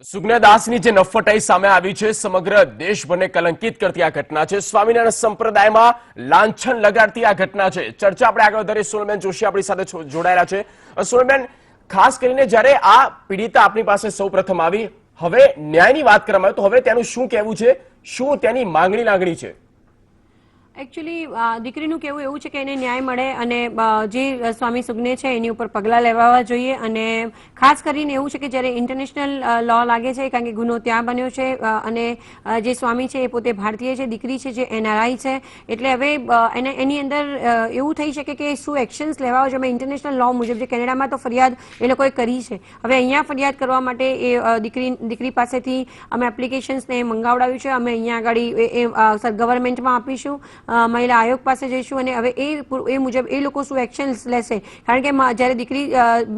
સુજ્ઞાદાસની જે નફટાઈ સામે આવી છે સમગ્ર દેશભરને કલંકિત કરતી આ ઘટના છે। સ્વામિનારાયણ સંપ્રદાયમાં લાંછન લગાડતી આ ઘટના છે। ચર્ચા આપણે આગળ વધારીએ। સોનલબેન જોશી આપણી સાથે જોડાયેલા છે। સોનલબેન, ખાસ કરીને જ્યારે આ પીડિતા આપણી પાસે સૌપ્રથમ આવી, હવે ન્યાયની વાત કરવામાં આવે તો હવે તેનું શું કહેવું છે, શું તેની માંગણી લાગણી છે? એકચ્યુઅલી દીકરીનું કહેવું એવું છે કે એને ન્યાય મળે અને જે સ્વામી સુજ્ઞે છે એની ઉપર પગલાં લેવા જોઈએ। અને ખાસ કરીને એવું છે કે જ્યારે ઇન્ટરનેશનલ લો લાગે છે, કારણ કે ગુનો ત્યાં બન્યો છે અને જે સ્વામી છે એ પોતે ભારતીય છે, દીકરી છે જે NRI છે, એટલે હવે એની અંદર એવું થઈ શકે કે શું એક્શન્સ લેવા જોઈએ। ઇન્ટરનેશનલ લો મુજબ જે કેનેડામાં તો ફરિયાદ એ લોકોએ કરી છે, હવે અહીંયા ફરિયાદ કરવા માટે એ દીકરી પાસેથી અમે એપ્લિકેશન્સને મંગાવડાવ્યું છે। અમે અહીંયા આગળ ગવર્મેન્ટમાં આપીશું, મહિલા આયોગ પાસે જઈશું અને હવે એ મુજબ એ લોકો શું એક્શન્સ લેશે। કારણ કે જ્યારે દીકરી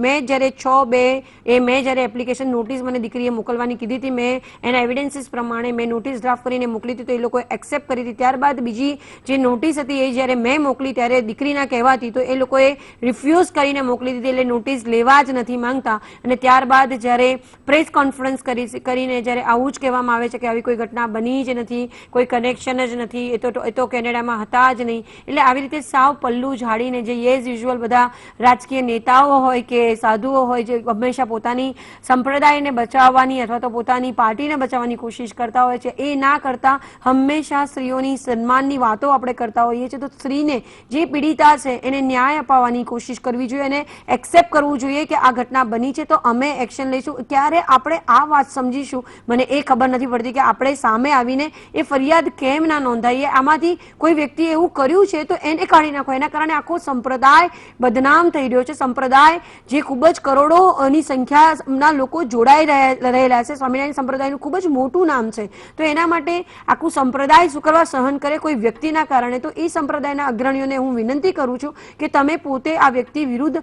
મેં જ્યારે 6/2 મેં જ્યારે એપ્લિકેશન નોટિસ મને દીકરીએ મોકલવાની કીધી હતી, મેં એના એવિડન્સીસ પ્રમાણે મેં નોટિસ ડ્રાફ્ટ કરીને મોકલી હતી તો એ લોકોએ એક્સેપ્ટ કરી હતી। ત્યારબાદ બીજી જે નોટિસ હતી એ જ્યારે મેં મોકલી ત્યારે દીકરીના કહેવાથી તો એ લોકોએ રિફ્યુઝ કરીને મોકલી દીધી, એટલે નોટિસ લેવા જ નથી માંગતા। અને ત્યારબાદ જ્યારે પ્રેસ કોન્ફરન્સ કરીને જ્યારે આવું જ કહેવામાં આવે છે કે આવી કોઈ ઘટના બની જ નથી, કોઈ કનેક્શન જ નથી, એ તો કેનેડામાં હતા જ નહીં, એટલે આવી રીતે સાવ પલ્લું ઝાડીને જે એઝ યુઝ્યુઅલ બધા રાજકીય નેતાઓ હોય કે સાધુઓ હોય જે હંમેશા પોતાની સંપ્રદાયને બચાવવાની અથવા તો પોતાની પાર્ટીને બચાવવાની કોશિશ કરતા હોય છે, એ ના કરતા હંમેશા સ્ત્રીઓની સન્માનની વાતો આપણે કરતા હોઈએ છીએ। તો સ્ત્રીને જે પીડિતા છે એને ન્યાય અપાવવાની કોશિશ કરવી જોઈએ અને એક્સેપ્ટ કરવું જોઈએ કે આ ઘટના બની છે તો અમે એક્શન લઈશું। ક્યારે આપણે આ વાત સમજીશું મને એ ખબર નથી પડતી કે આપણે સામે આવીને એ ફરિયાદ કેમ ના નોંધાઈએ। આમાંથી કોઈ વ્યક્તિએ એવું કર્યું છે તો એને કાઢી નાખો, એના કારણે આખો સંપ્રદાય બદનામ થઈ રહ્યો છે। સંપ્રદાય જે ખૂબ જ કરોડોની સંખ્યાના લોકો જોડાઈ રહેલા છે, સ્વામિનારાયણ સંપ્રદાયનું ખૂબ જ મોટું નામ છે, તો એના માટે આખું સંપ્રદાય શું કરવા સહન કરે કોઈ વ્યક્તિના કારણે। તો એ સંપ્રદાયના અગ્રણીઓને હું વિનંતી કરું છું કે તમે પોતે આ વ્યક્તિ વિરુદ્ધ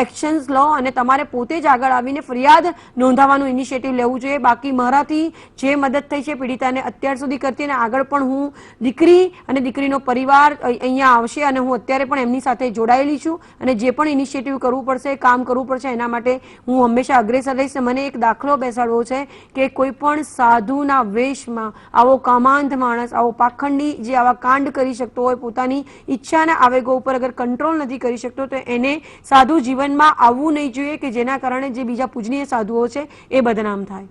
એક્શન્સ લો અને તમારે પોતે જ આગળ આવીને ફરિયાદ નોંધાવવાનું ઇનિશિયેટિવ લેવું જોઈએ। બાકી મારાથી જે મદદ થઈ છે પીડિતાને અત્યાર સુધી કરતી અને આગળ પણ હું દીકરી અને દીકરીનો પરિવાર અહીંયા આવશે અને હું અત્યારે પણ એમની સાથે જોડાયેલી છું અને જે પણ ઇનિશિયેટિવ કરવું પડશે, કામ કરવું પડશે, એના માટે હું હંમેશા અગ્રેસર રહીશ। મને એક દાખલો બેસાડવો છે કે કોઈ પણ સાધુના વેશમાં આવો કામાંધ માણસ, આવો પાખંડી જે આવા કાંડ કરી શકતો હોય, પોતાની ઈચ્છાના આવેગો ઉપર અગર કંટ્રોલ નથી કરી શકતો તો એને સાધુ જીવનમાં આવવું નહીં જોઈએ કે જેના કારણે જે બીજા પૂજનીય સાધુઓ છે એ બદનામ થાય।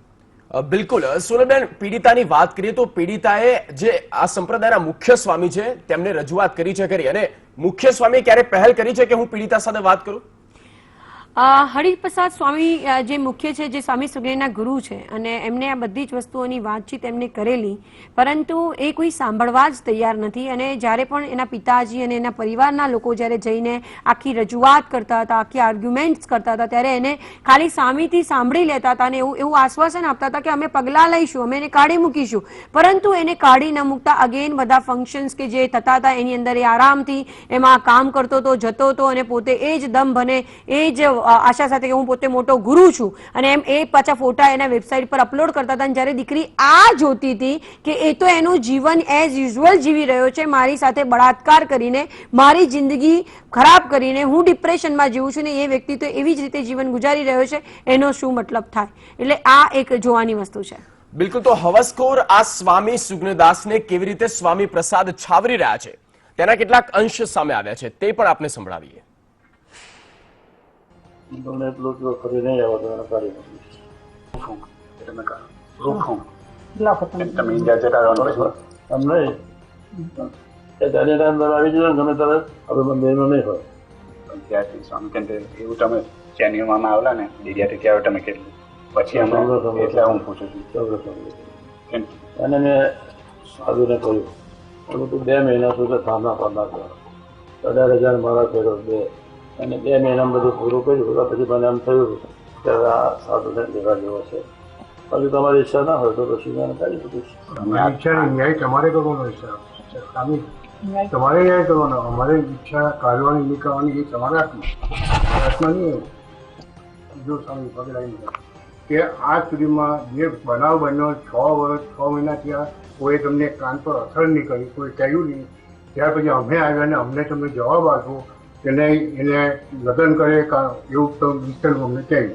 બિલકુલ સોનલબેન, પીડિતાની વાત કરીએ તો પીડિતાએ જે આ સંપ્રદાયના મુખ્ય સ્વામી છે તેમને રજૂઆત કરી છે ખરી, અને મુખ્ય સ્વામી ક્યારે પહેલ કરી છે કે હું પીડિતા સાથે વાત કરું? હરિપ્રસાદ સ્વામી જે મુખ્ય છે, જે સ્વામી સુજ્ઞના ગુરુ છે અને એમને આ બધી જ વસ્તુઓની વાતચીત એમને કરેલી, પરંતુ એ કોઈ સાંભળવા જ તૈયાર નથી। અને જ્યારે પણ એના પિતાજી અને એના પરિવારના લોકો જ્યારે જઈને આખી રજૂઆત કરતા હતા, આખી આર્ગ્યુમેન્ટ્સ કરતા હતા, ત્યારે એને ખાલી સામેથી સાંભળી લેતા હતા અને એવું આશ્વાસન આપતા હતા કે અમે પગલાં લઈશું, અમે એને કાઢી મૂકીશું, પરંતુ એને કાઢી ન મૂકતા અગેન બધા ફંક્શન્સ કે જે થતા હતા એની અંદર એ આરામથી એમાં કામ કરતો હતો, જતો હતો અને પોતે એ જ દમ ભને એ જ આશા સાથે કે હું પોતે મોટો ગુરુ છું અને એમ એ પાછા ફોટા એના વેબસાઇટ પર અપલોડ કરતા હતા। જ્યારે દીકરી આ જોતી હતી કે એ તો એનું જીવન એઝ યુઝ્યુઅલ જીવી રહ્યો છે, મારી સાથે બળાત્કાર કરીને મારી જિંદગી ખરાબ કરીને હું ડિપ્રેશનમાં જીવું છું ને એ વ્યક્તિ તો એવી જ રીતે જીવન ગુજારી રહ્યો છે, એનો શું મતલબ થાય? એટલે આ એક જોવાની વસ્તુ છે। બિલકુલ, તો હવસખોર આ સ્વામી સુજ્ઞદાસને કેવી રીતે સ્વામી પ્રસાદ છાવરી રહ્યા છે તેના કેટલાક અંશ સામે આવ્યા છે, તે પણ આપને સંભળાવીએ। તમને એટલું જો ફરી નહીં આવો તો એને કાઢી અંદર આવી જાય ગમે ત્યારે હવે મંદિરનો નહીં હોય ત્યારથી સ્વામી કેમ કે એવું તમે જાન્યુઆરીમાં આવેલા ને ડીડિયાથી ત્યારે તમે કેટલું પછી અમે એટલે હું પૂછું છું અને મેં સાધુને કહ્યું હું તું 2 મહિના સુધી સામના પડના કરો, 18,000 મારા કર્યો 2 અને 2 મહિનામાં બધું પૂરું કર્યું। પછી મને એમ થયું કે આ સાધુને લેવા જેવો છે, પછી તમારી ઈચ્છા ના હોય તો પછી મેં કાઢી દીધું। ઈચ્છા ન્યાય તમારે કરવાનો છે, તમારે ન્યાય કરવાનો, અમારે ઈચ્છા કાઢવાની નીકળવાની એ તમારા હાથમાં નહીં હોય। જો સ્વામી પગલાઈ કે આ સુધીમાં જે બનાવ બન્યો 6 વર્ષ 6 મહિના થયા, કોઈ તમને કાન પર અસર નહીં કરી, કોઈ કહ્યું નહીં, ત્યાર પછી અમે આવ્યા અને અમને તમે જવાબ આપો એને લગ્ન કરે એવું તો વિસ્તરવું અમને કહ્યું,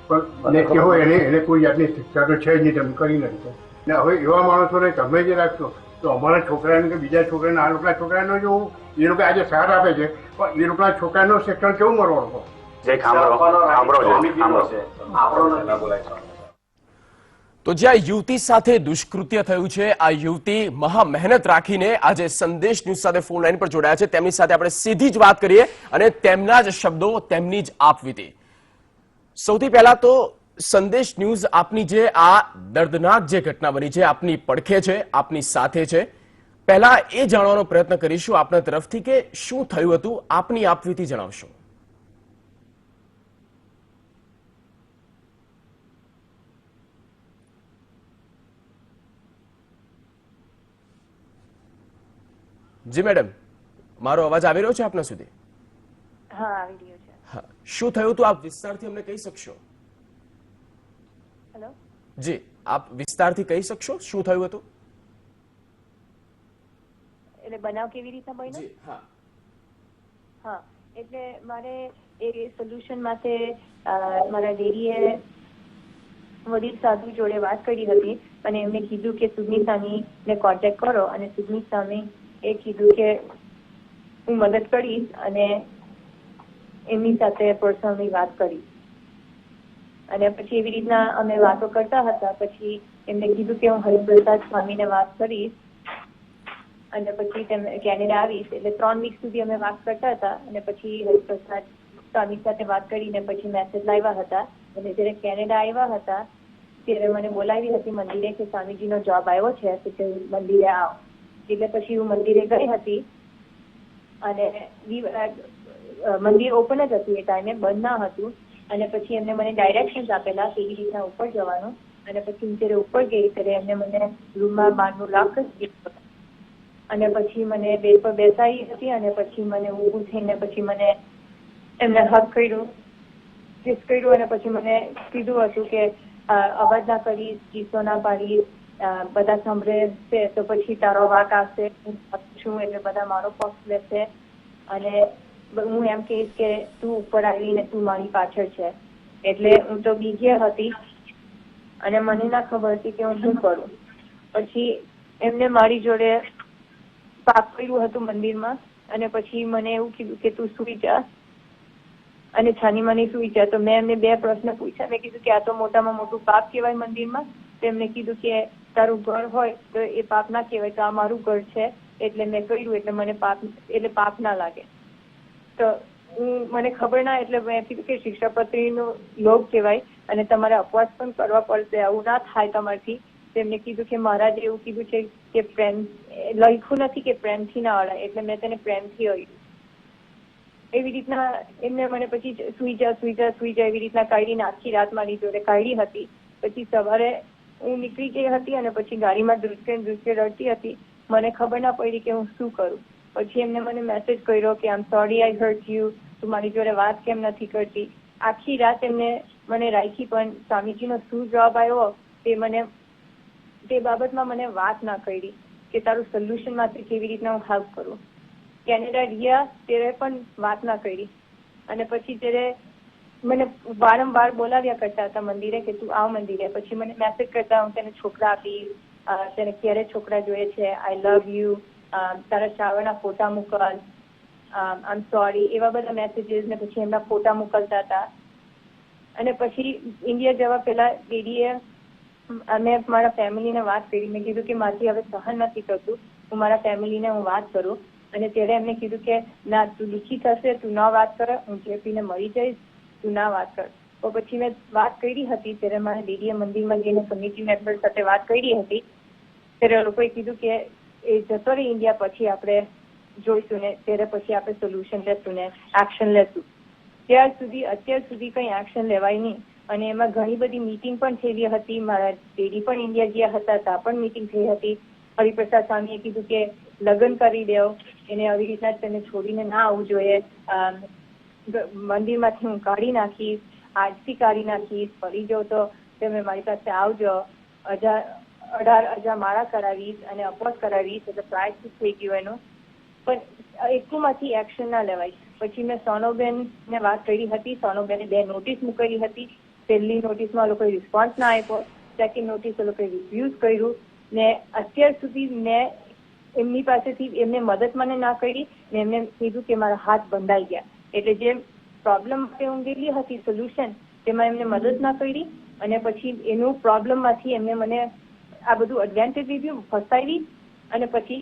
પણ જે હોય એને કોઈ જાતની શિક્ષા તો છે જ નહીં, તમે કરી નથી. ને હવે એવા માણસોને તમે જે રાખશો તો અમારા છોકરાને કે બીજા છોકરાને આ લોકોના છોકરાનો જો એ લોકો આજે સાથ આપે છે પણ એ લોકોના છોકરાનો શિક્ષણ કેવું મળવાનું? જે ખાંભળો છે. તો જ્યાં યુવતી સાથે દુષ્કૃત્ય થયું છે, આ યુવતી મહા મહેનત રાખીને આજે સંદેશ ન્યૂઝ સાથે ફોન લાઈન પર જોડાયા છે. તેમની સાથે આપણે સીધી જ વાત કરીએ અને તેમના જ શબ્દો, તેમની જ આપવીતી. સૌથી પહેલા તો સંદેશ ન્યૂઝ આપની જે આ દર્દનાક જે ઘટના બની છે, આપની પડખે છે, આપની સાથે છે. પહેલા એ જાણવાનો પ્રયત્ન કરીશું આપના તરફથી કે શું થયું હતું, આપની આપવીતી જણાવશો. જી મેડમ, મારો અવાજ આવી રહ્યો છે આપના સુધી? હા, આવી રહ્યો છે. હા, શું થયું હતું આપ વિસ્તારથી અમને કહી શકશો? હેલો, જી, આપ વિસ્તારથી કહી શકશો શું થયું હતું? એટલે બનાવ કેવી રીતના બન્યો? જી હા. હા, એટલે મારે એ સોલ્યુશન માટે મારા ડેડીએ વડીલ સાધુ જોડે વાત કરી હતી અને એમને કીધું કે સુજની ને કોન્ટેક્ટ કરો અને સુજની સામે એ કીધું કે હું મદદ કરીશ અને એમની સાથે પર્સનલી વાત કરી. અને પછી એવી રીતના અમે વાતો કરતા હતા. પછી એમને કીધું કે હું હરિપ્રસાદ સ્વામીને વાત કરીશ અને પછી કેનેડા આવીશ. એટલે 3 વીક સુધી અમે વાત કરતા હતા અને પછી હરિપ્રસાદ સ્વામી સાથે વાત કરીને પછી મેસેજ લાવ્યા હતા. અને જયારે કેનેડા આવ્યા હતા ત્યારે મને બોલાવી હતી મંદિરે કે સ્વામીજીનો જોબ આવ્યો છે તો મંદિરે આવ. એટલે પછી હું મંદિરે ગઈ હતી અને મંદિર ઓપન જ હતું એ ટાઈમે, બંધ ના હતું. અને પછી એમને મને ડાયરેક્શન્સ આપેલા કેવી રીતના ઉપર જવાનું. અને પછી હું જયારે ઉપર ગઈ ત્યારે એમને મને રૂમમાં બહારનું લોક કરી દીધું અને પછી મને બેડ પર બેસાડી હતી અને પછી મને ઊભું થઈને પછી મને એમને હગ કર્યું, કિસ કર્યું અને પછી મને કીધું હતું કે અવાજ ના કરીશ, ચીસો ના પાડીશ, બધા સાંભળે છે તો પછી તારો વાક આવશે, હું છું એટલે બધા મારો પક્ષ લેશે અને હું એમ કહીશ કે તું ઉપર આવીને તું મારી પાછળ છે. એટલે હું તો બીજે હતી અને મને ના ખબર હતી કે હું શું કરું. પછી એમને મારી જોડે પાપ કર્યું હતું મંદિરમાં અને પછી મને એવું કીધું કે તું સુઈ જા અને છાની માની સુઈ જા. તો મેં એમને 2 પ્રશ્ન પૂછ્યા. મેં કીધું કે આ તો મોટામાં મોટું પાપ કહેવાય મંદિરમાં. તો એમને કીધું કે તારું ઘર હોય તો એ પાપ ના કહેવાય, તો આ મારું ઘર છે એટલે મેં કર્યું એટલે મને પાપ ના લાગે. તો મને ખબર ના એટલે મેં કીધું કે શિક્ષાપત્રીનો લોભ કહેવાય અને તમારે અપવાસ પણ કરવા પડશે, આવું ના થાય તમારથી. તેમને કીધું કે મહારાજે એવું કીધું છે કે પ્રેમ લખ્યું નથી કે પ્રેમથી ના અડાય, એટલે મેં તેને પ્રેમથી અડ્યું. એવી રીતના એમને મને પછી સુઈ જા એવી રીતના કાઢીને આખી રાત મારી જોડે કાઢી હતી. પછી સવારે હું નીકળી ગઈ હતી અને પછી ગાડીમાં ધ્રુસકે રડતી હતી. મને ખબર ના પડી કે હું શું કરું. પછી એમને મને મેસેજ કર્યો કે I am sorry I hurt you, તું મારી જોડે વાત કેમ નથી કરતી. આખી રાત એમને મને રાખી પણ સ્વામીજીનો શું જવાબ આવ્યો તે બાબતમાં મને વાત ના કરી કે તારું સોલ્યુશન માંથી કેવી રીતના હું હેલ્પ કરું. કેનેડા ગયા ત્યારે પણ વાત ના કરી. અને પછી ત્યારે મને વારંવાર બોલાવ્યા કરતા હતા મંદિરે કે તું આવ મંદિરે. પછી મને મેસેજ કરતા હું તેને છોકરા આપીશ, તેને ક્યારે છોકરા જોઈએ છે, આઈ લવ યુ, તારા શાવરના ફોટા મોકલ, આઈ એમ સોરી, એવા બધા મેસેજીસ ને પછી એમના ફોટા મોકલતા હતા. અને પછી ઇન્ડિયા જવા પહેલા દીદીએ મેં મારા ફેમિલીને વાત કરી. મેં કીધું કે મારાથી હવે સહન નથી થતું, હું મારા ફેમિલીને હું વાત કરું. અને ત્યારે એમને કીધું કે ના, તું દુઃખી થશે, તું ના વાત કર, હું ચેપીને મરી જઈશ, તું ના વાત કર. તો પછી મેં વાત કરી હતી. ત્યારે મારા દીદીએ મંદિરમાં જઈને કમિટી મેમ્બર સાથે વાત કરી હતી. ત્યારે લોકોએ કીધું કે એ જતો રહી ઇન્ડિયા, પછી આપણે જોઈશું ને ત્યારે પછી આપણે સોલ્યુશન લેશું ને એક્શન લેશું. અત્યાર સુધી કંઈ એક્શન લેવાય નહીં. અને એમાં ઘણી બધી મીટિંગ પણ થયેલી હતી. મારા ડેડી પણ ઇન્ડિયા ગયા હતા, ત્યાં પણ મીટિંગ થઈ હતી. હરિપ્રસાદ સ્વામીએ કીધું કે લગ્ન કરી દેવ, એને આવી રીતના તેને છોડીને ના આવવું જોઈએ, મંદિરમાંથી હું કાઢી નાખીશ, આજથી કાઢી નાખીશ, ફરી જાઉં તો તમે મારી પાસે આવજો, 18,000 માળા કરાવીશ અને અપવાસ કરાવીશ, એટલે પ્રાઇસ થઈ ગયું એનું. પણ એકમાંથી એક્શન ના લેવાય. પછી મેં સોનોબેન ને વાત કરી હતી. સોનોબેને 2 નોટિસ મૂકેલી હતી પહેલી નોટિસમાં લોકોએ રિસ્પોન્સ ના આપ્યો, સેકન્ડ નોટિસ લોકોએ રિફ્યુઝ કર્યું, ને અત્યાર સુધી મેં એમની પાસેથી એમને મદદ મને ના કરી ને એમને કીધું કે મારા હાથ બંધાઈ ગયા. એટલે જે પ્રોબ્લેમ માટે હું ગયેલી હતી સોલ્યુશન, તેમાં એમને મદદ ના કરી અને પછી એનું પ્રોબ્લેમમાંથી એમને મને આ બધું એડવાન્ટેજ લીધું, ફસાવી અને પછી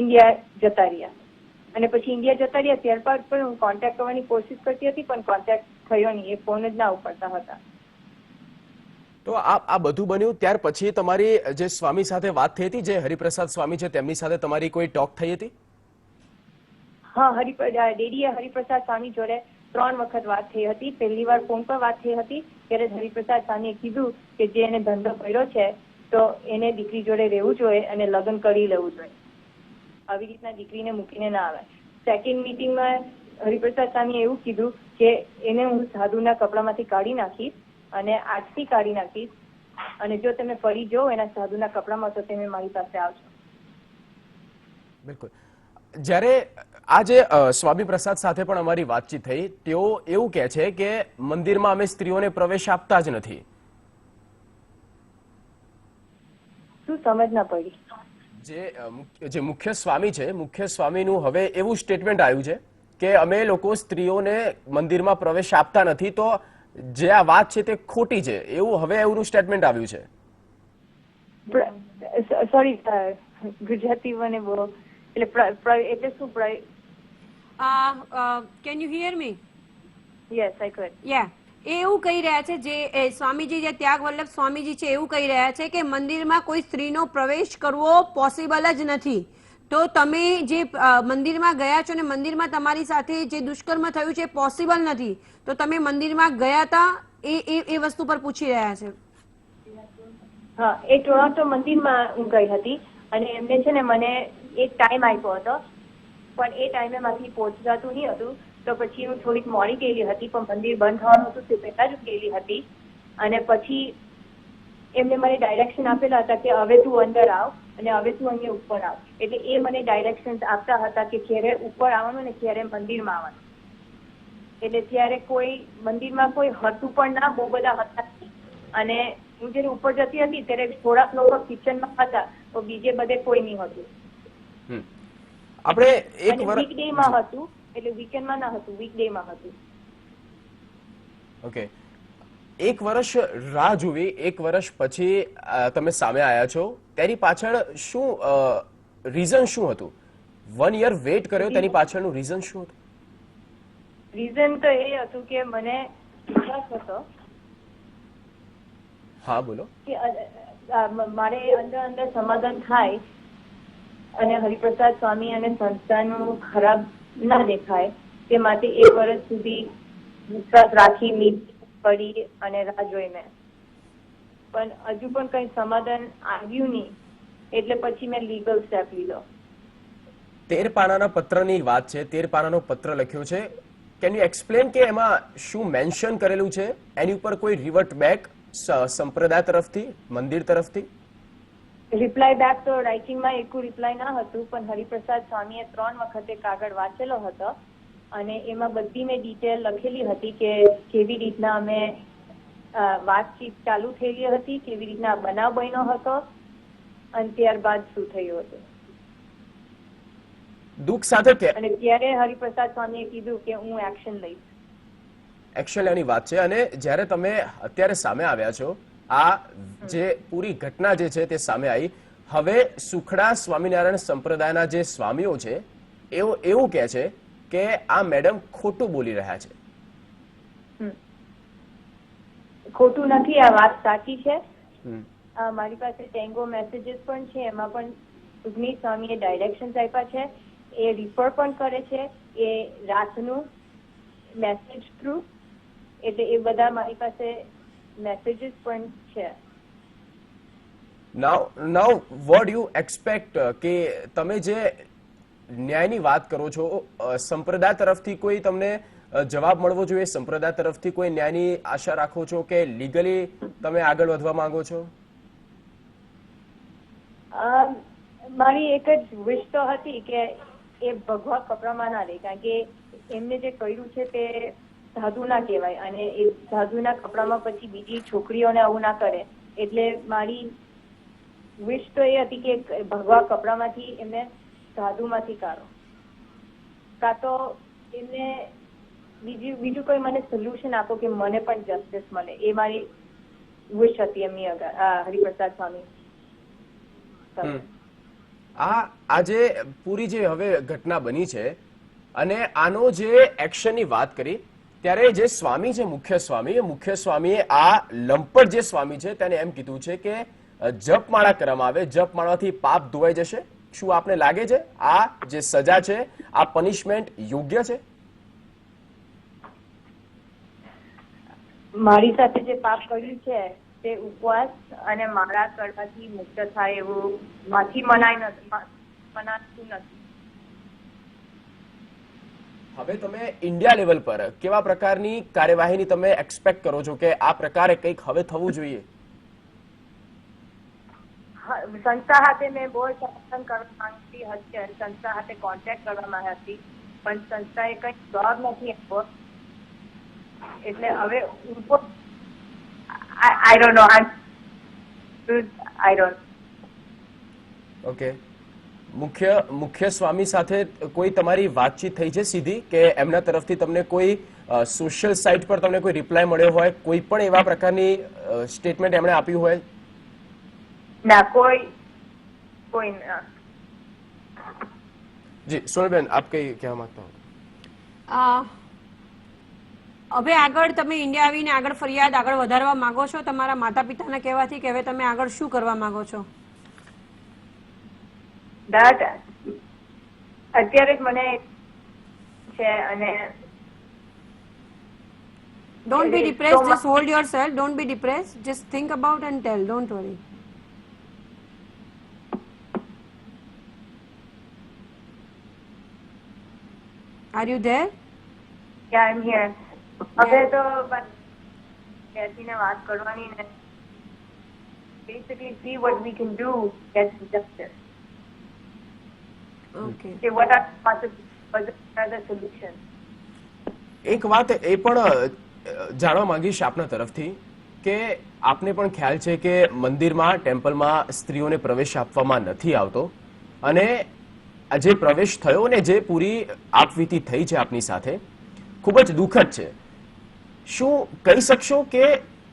ઇન્ડિયા જતા રહ્યા. અને પછી ઇન્ડિયા જતા રહ્યા ત્યારબાદ પણ હું કોન્ટેક્ટ કરવાની કોશિશ કરતી હતી, પણ કોન્ટેક્ટ થયો નહીં, એ ફોન જ ના ઉપાડતા હતા. તો આ બધું બન્યું ત્યાર પછી તમારી જે સ્વામી સાથે વાત થઈ હતી, જે હરિપ્રસાદ સ્વામી છે તેમની સાથે તમારી કોઈ ટોક થઈ હતી? હા, ડેડીએ હરિપ્રસાદ સ્વામી જોડે 3 વખત વાત થઈ હતી. પહેલી વાર ફોન પર વાત થઈ હતી ત્યારે હરિપ્રસાદ સ્વામીએ કીધું કે જે એને ધંધો કર્યો છે તો એને દીકરી જોડે રહેવું જોઈએ અને લગ્ન કરી લેવું જોઈએ, આવી રીતના દીકરીને મૂકીને ના આવે. સેકન્ડ મીટિંગમાં હરિપ્રસાદ સ્વામીએ એવું કીધું કે એને હું સાધુના કપડામાંથી કાઢી નાખીશ અને આજથી કાઢી નાખીશ, અને જો તમે ફરી જો એના સાધુના કપડામાં તો તમે મારી પાસે આવજો. બિલકુલ. જ્યારે આજે સ્વામી પ્રસાદ સાથે પણ અમારી વાતચીત થઈ, તેઓ એવું કહે છે કે મંદિરમાં અમે સ્ત્રીઓને પ્રવેશ આપતા જ નથી. શું સમજ ના પડી? જે મુખ્ય સ્વામી છે, મુખ્ય સ્વામીનું હવે એવું સ્ટેટમેન્ટ આવ્યું છે કે અમે લોકો સ્ત્રીઓને મંદિરમાં પ્રવેશ આપતા નથી, તો જે આ વાત છે તે ખોટી છે, એવું હવે એવું સ્ટેટમેન્ટ આવ્યું છે. સોરી, ગુજરાતી મને બોલો. એટલે શું? Can you hear me? Yes, I could. Yeah, એવું કહી રહ્યા છે જે સ્વામીજી, જે ત્યાગ વલ્લભ સ્વામીજી છે, એવું કહી રહ્યા છે કે મંદિરમાં કોઈ સ્ત્રીનો પ્રવેશ કરવો પોસિબલ જ નથી. તો તમે જે મંદિરમાં ગયા છો ને મંદિરમાં તમારી સાથે જે દુષ્કર્મ થયું છે પોસિબલ નથી, તો તમે મંદિરમાં ગયા હતા એ વસ્તુ પર પૂછી રહ્યા છે. હા, એ ટોરોન્ટો મંદિરમાં હું ગઈ હતી અને એમને છે ને મને એક ટાઈમ આપ્યો હતો, પણ એ ટાઈમે માંથી પહોંચવાતું નહીં હતું, તો પછી હું થોડીક મોડી ગયેલી હતી, પણ મંદિર બંધ થવાનું હતું તે પહેલા જ ગયેલી હતી. અને પછી એમને મને ડાયરેક્શન આપેલા હતા કે હવે તું અંદર આવ અને હવે તું અહીંયા ઉપર આવ. એટલે એ મને ડાયરેક્શન આપતા હતા કે ક્યારે ઉપર આવવાનું ને ક્યારે મંદિરમાં આવવાનું. એટલે ત્યારે કોઈ મંદિરમાં કોઈ હતું પણ ના, બહુ બધા હતા. અને હું જયારે ઉપર જતી હતી ત્યારે થોડાક લોકો કિચનમાં હતા, તો બીજે બધે કોઈ નહીં હતું. આપણે એક વીકડે માં હતું, એટલે વીકેન્ડમાં ના હતું, વીકડે માં હતું. ઓકે. એક વર્ષ રાહ જોવી, એક વર્ષ પછી તમે સામે આવ્યા છો, તેની પાછળ શું રીઝન શું હતું? 1 યર વેઇટ કર્યો, તેની પાછળનું રીઝન શું હતું? રીઝન તો એ હતું કે મને વિશ્વાસ હતો. હા, બોલો. કે મારે અંદર સમાધાન થાય અને હરિપ્રસાદ સ્વામી અને સંસ્થાનું ખરાબ ના દેખાય તે માટે 1 વર્ષ સુધી વિશ્વાસ રાખી પડી અને રાહ જોઈ મેં, પણ હજુ પણ કઈ સમાધાન આવ્યું નહીં, એટલે પછી મેં લીગલ સ્ટેપ લીધો. 13 પાનાના પત્રની વાત છે, 13 પાનાનો પત્ર લખ્યો છે. કેન યુ એક્સપ્લેન કે એમાં શું મેન્શન કરેલું છે? એની ઉપર કોઈ રિવર્ટ બેક સંપ્રદાય તરફથી, મંદિર તરફથી? રિપ્લાય બેક તો રાઇટિંગમાં એક રિપ્લાય ના હતું, પણ હરિપ્રસાદ સ્વામીએ 3 વખતે કાગળ વાંચેલો હતો અને એમાં બધી મેં ડિટેલ લખેલી હતી કે કેવી રીતના અમે વાતચીત ચાલુ થયેલી હતી, કેવી રીતના બનાવ બન્યો હતો અને ત્યારબાદ શું થયું હતું. દુઃખ સાથે અને ત્યારે હરિપ્રસાદ સ્વામીએ કીધું કે હું એક્શન લઈશ. એક્શન લેવાની વાત છે. અને જ્યારે તમે અત્યારે સામે આવ્યા છો, આ જે પૂરી ઘટના જે છે તે સામે આવી, હવે સુખડા સ્વામિનારાયણ સંપ્રદાયના જે સ્વામીઓ છે એવું કહે છે કે આ મેડમ ખોટું બોલી રહ્યા છે. ખોટું નથી, આ વાત સાચી છે. મારી પાસે ટેંગો મેસેજીસ પણ છે, એમાં પણ સુખની સ્વામીએ ડાયરેક્શન્સ આપ્યા છે, એ રિફર પણ કરે છે, એ રાતનું મેસેજ થ્રુ, એટલે એ બધા મારી પાસે મેસેજીસ પણ છે. નાઉ વોટ યુ એક્સપેક્ટ કે તમે જે ન્યાયની વાત કરો છો, સંપ્રદાય તરફથી કોઈ તમને જવાબ મળવો જોઈએ, સંપ્રદાય તરફથી કોઈ ન્યાયની આશા રાખો છો કે લીગલી તમે આગળ વધવા માંગો છો? મારી એક જ વિશ તો હતી કે એ ભગવા કપડામાં ના રહે, કારણ કે એમને જે કર્યું છે તે સાધુ ના કહેવાય અને એ સાધુના કપડામાં પછી બીજી છોકરીઓને આવું ના કરે. એટલે મારી વિશ તો એ હતી કે ભગવા કપડામાંથી એમને સાધુમાંથી કાઢો, કાં તો એમને બીજું કોઈ મને સોલ્યુશન આપો કે મને પણ જસ્ટિસ મળે. એ મારી વિશ હતી એમની આગળ, હરિપ્રસાદ સ્વામી. આજે પૂરી જે હવે ઘટના બની છે અને આનો જે એક્શનની વાત કરી, ત્યારે જે સ્વામી છે મુખ્ય સ્વામીએ આ લંપટ જે સ્વામી છે તેને એમ કીધું છે કે જપમાળા કરવામાં આવે, જપમાળાથી પાપ ધોવાઈ જશે. શું આપને લાગે છે આ જે સજા છે, આ પનિશમેન્ટ યોગ્ય છે? મારી સાથે જે પાપ કર્યું છે તે ઉપવાસ અને માળા કરવાથી મુક્ત થાય એવું માંથી મનાતું નથી. હવે તમે ઇન્ડિયા લેવલ પર કેવા પ્રકારની કાર્યવાહીની તમે એક્સપેક્ટ કરો છો કે આ પ્રકારે કંઈક હવે થવું જોઈએ? સંસ્થા સાથે મેં બહુ સંપર્ક કરવા માંગતી હતી અને સંસ્થા સાથે કોન્ટેક્ટ કરવા માંગી હતી, પણ સંસ્થાએ કંઈ જવાબ નથી આપ્યો. એટલે હવે I don't know. ઓકે, મુખ્ય સ્વામી સાથે કોઈ તમારી વાતચીત થઈ છે સીધી કે એમના તરફથી તમને કોઈ સોશિયલ સાઇટ પર તમને કોઈ રિપ્લાય મળ્યો હોય, કોઈ પણ એવા પ્રકારની સ્ટેટમેન્ટ એમણે આપ્યું હોય? ના, કોઈ ના. જી સોનલબેન, આપ કઈ કહેવા માંગતા હો? હવે આગળ તમે ઇન્ડિયા આવીને આગળ ફરિયાદ આગળ વધારવા માંગો છો તમારા માતા પિતાના કહેવાથી, કે હવે તમે આગળ શું કરવા માંગો છો? અત્યારે જ મને છે અને Don't be depressed, just hold yourself, don't be depressed, just think about and tell, don't worry. Are you there? Yeah, I'm here. હવે તો બેસીને વાત કરવાની ને basically see what we can do to get justice. Okay. Okay, what are the solutions? એક વાત એ પણ જાણવા માંગીશ આપના તરફથી કે આપને પણ ખ્યાલ છે કે મંદિરમાં, ટેમ્પલમાં સ્ત્રીઓને પ્રવેશ આપવામાં નથી આવતો અને જે પ્રવેશ થયો ને જે પૂરી આપવીતી થઈ છે આપની સાથે, ખૂબ જ દુઃખદ છે. શું કહી શકશો કે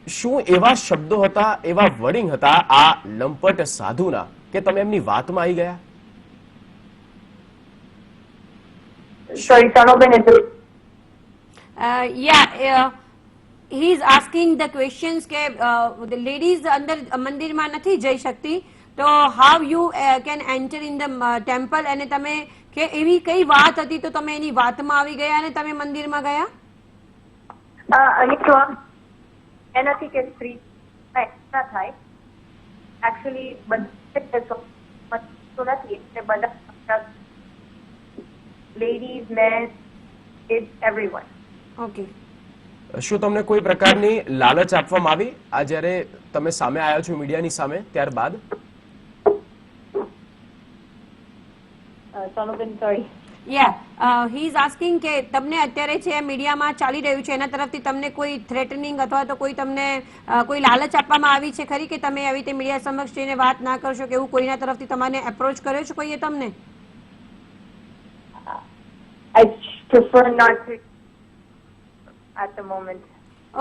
શું એવા શબ્દો હતા, એવા વર્ડિંગ હતા આ લંપટ સાધુના કે તમે એમની વાતમાં આવી ગયા? Sorry, Sanoben is he is asking the questions કે the ladies અંદર મંદિરમાં નથી જઈ શકતી, તો how you can enter in the temple, અને તમે કે એવી કઈ વાત હતી તો તમે એની વાતમાં આવી ગયા અને તમે મંદિરમાં ગયા? અને તો એનાથી કે સ્ત્રી ના થાય. એકચ્યુઅલી બધા નથી, એટલે બધા ladies, men, kids, everyone. Okay. શું તમને કોઈ પ્રકારની લાલચ આપવામાં આવી આ જ્યારે તમે સામે આવ્યા છો મીડિયાની સામે ત્યારબાદ? Sanoben, sorry. he is asking કે તમને અત્યારે જે મીડિયામાં ચાલી રહ્યું છે એના તરફથી તમને કોઈ થ્રેટનિંગ અથવા તો કોઈ તમને કોઈ લાલચ આપવામાં આવી છે ખરી કે તમે આવી રીતે મીડિયા સમક્ષ જઈને વાત ના કરશો, કે એવું કોઈના તરફથી તમને એપ્રોચ કર્યો છે કોઈએ તમને? I prefer not to at the moment.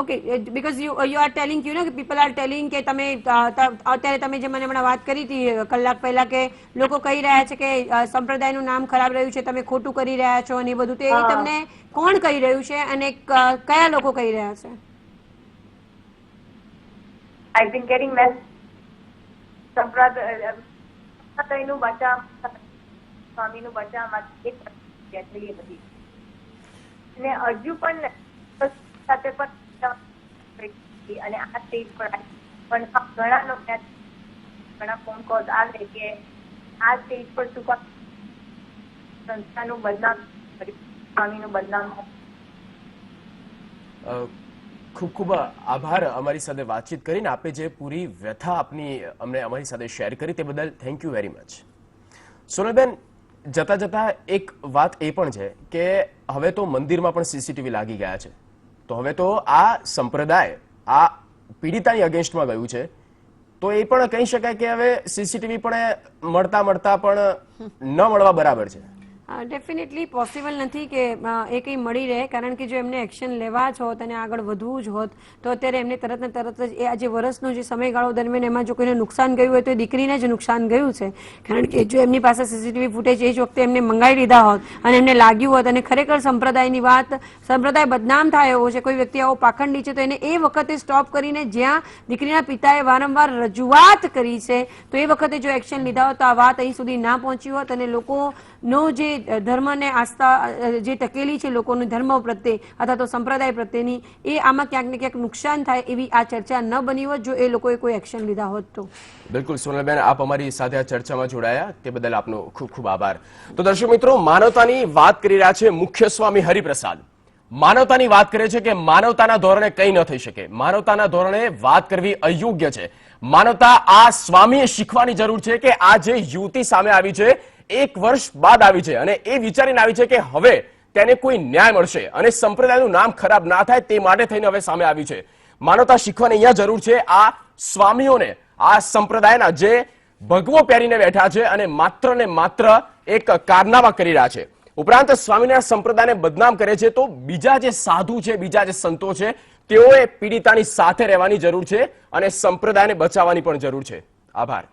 Okay, because you are telling, you know, people are telling કે તમે અત્યારે તમે જે મને હમણાં વાત કરી હતી કલાક પહેલા કે લોકો કહી રહ્યા છે કે સંપ્રદાયનું નામ ખરાબ રહ્યું છે, તમે ખોટું કરી રહ્યા છો અને એ બધું, તો એ તમને કોણ કહી રહ્યું છે અને કયા લોકો કહી રહ્યા છે? I've been getting સંપ્રદાયનું બચાવ, સ્વામીનું બચાવ એટલી બધી, અને હજુ પણ સાથે પણ અને આ સ્ટેજ પર પણ ઘણા લોકો, ઘણા ફોન કોલ આવે કે આ સ્ટેજ પર શું સંસ્થાનું બદનામ, સ્વામીનું બદનામ. ખૂબ ખૂબ આભાર અમારી સાથે વાતચીત કરીને. આપે જે પૂરી વ્યથા આપની અમને અમારી સાથે શેર કરી તે બદલ થેન્ક યુ વેરી મચ. સોનલબેન, જતા જતા એક વાત એ પણ છે કે હવે તો મંદિરમાં પણ સીસીટીવી લાગી ગયા છે તો હવે તો આ સંપ્રદાય આ પીડિતાની અગેન્સ્ટમાં ગયું છે, તો એ પણ કહી શકાય કે હવે સીસીટીવી પણ મળતા પણ ન મળવા બરાબર છે. ડેફિનેટલી પોસિબલ નથી કે એ કંઈ મળી રહે, કારણ કે જો એમને એક્શન લેવા જ હોત અને આગળ વધવું જ હોત તો અત્યારે એમને તરત ને તરત જ એ આજે વર્ષનો જે સમયગાળો દરમિયાન એમાં જો કોઈને નુકસાન ગયું હોય તો એ દીકરીને જ નુકસાન ગયું છે. કારણ કે જો એમની પાસે સીસીટીવી ફૂટેજ એ જ વખતે એમને મંગાવી લીધા હોત અને એમને લાગ્યું હોત અને ખરેખર સંપ્રદાયની વાત, સંપ્રદાય બદનામ થાય એવો છે, કોઈ વ્યક્તિ આવો પાખંડી છે, તો એને એ વખતે સ્ટોપ કરીને જ્યાં દીકરીના પિતાએ વારંવાર રજૂઆત કરી છે તો એ વખતે જો એક્શન લીધા હોત તો આ વાત અહીં સુધી ના પહોંચી હોત અને લોકોનો જે ધર્મ ને આસ્થા જે ટકેલી છે લોકોનું ધર્મ પ્રત્યે અથવા તો સંપ્રદાય પ્રત્યેની, એ આમાં ક્યાંક ને ક્યાંક નુકસાન થાય એવી આ ચર્ચા ન બની હોત જો એ લોકોએ કોઈ એક્શન લીધા હોત તો. બિલકુલ સોનલબેન, આપ અમારી સાથે આ ચર્ચામાં જોડાયા તે બદલ આપનો ખૂબ ખૂબ આભાર. તો દર્શક મિત્રો, માનવતાની વાત કરી રહ્યા છે મુખ્ય સ્વામી હરિપ્રસાદ. માનવતાની વાત કરે છે કે માનવતાના ધોરણે કંઈ ન થઈ શકે, માનવતાના ધોરણે વાત કરવી અયોગ્ય છે. માનવતા આ સ્વામીએ શીખવાની જરૂર છે કે આ જે યુવતી સામે આવી છે 1 વર્ષ બાદ આવી છે અને એ વિચારીને આવી છે કે હવે તેને કોઈ ન્યાય મળશે અને સંપ્રદાયનું નામ ખરાબ ના થાય તે માટે થઈને હવે સામે આવી છે. માનવતા શીખવાની અહીંયા જરૂર છે આ સ્વામીઓને, આ સંપ્રદાયના જે ભગવો પહેરીને બેઠા છે અને માત્ર ને માત્ર એક કારનામા કરી રહ્યા છે. ઉપરાંત સ્વામિનારાયણ સંપ્રદાયને બદનામ કરે છે તો બીજા જે સાધુ છે, બીજા જે સંતો છે, તેઓએ પીડિતાની સાથે રહેવાની જરૂર છે અને સંપ્રદાયને બચાવવાની પણ જરૂર છે. આભાર.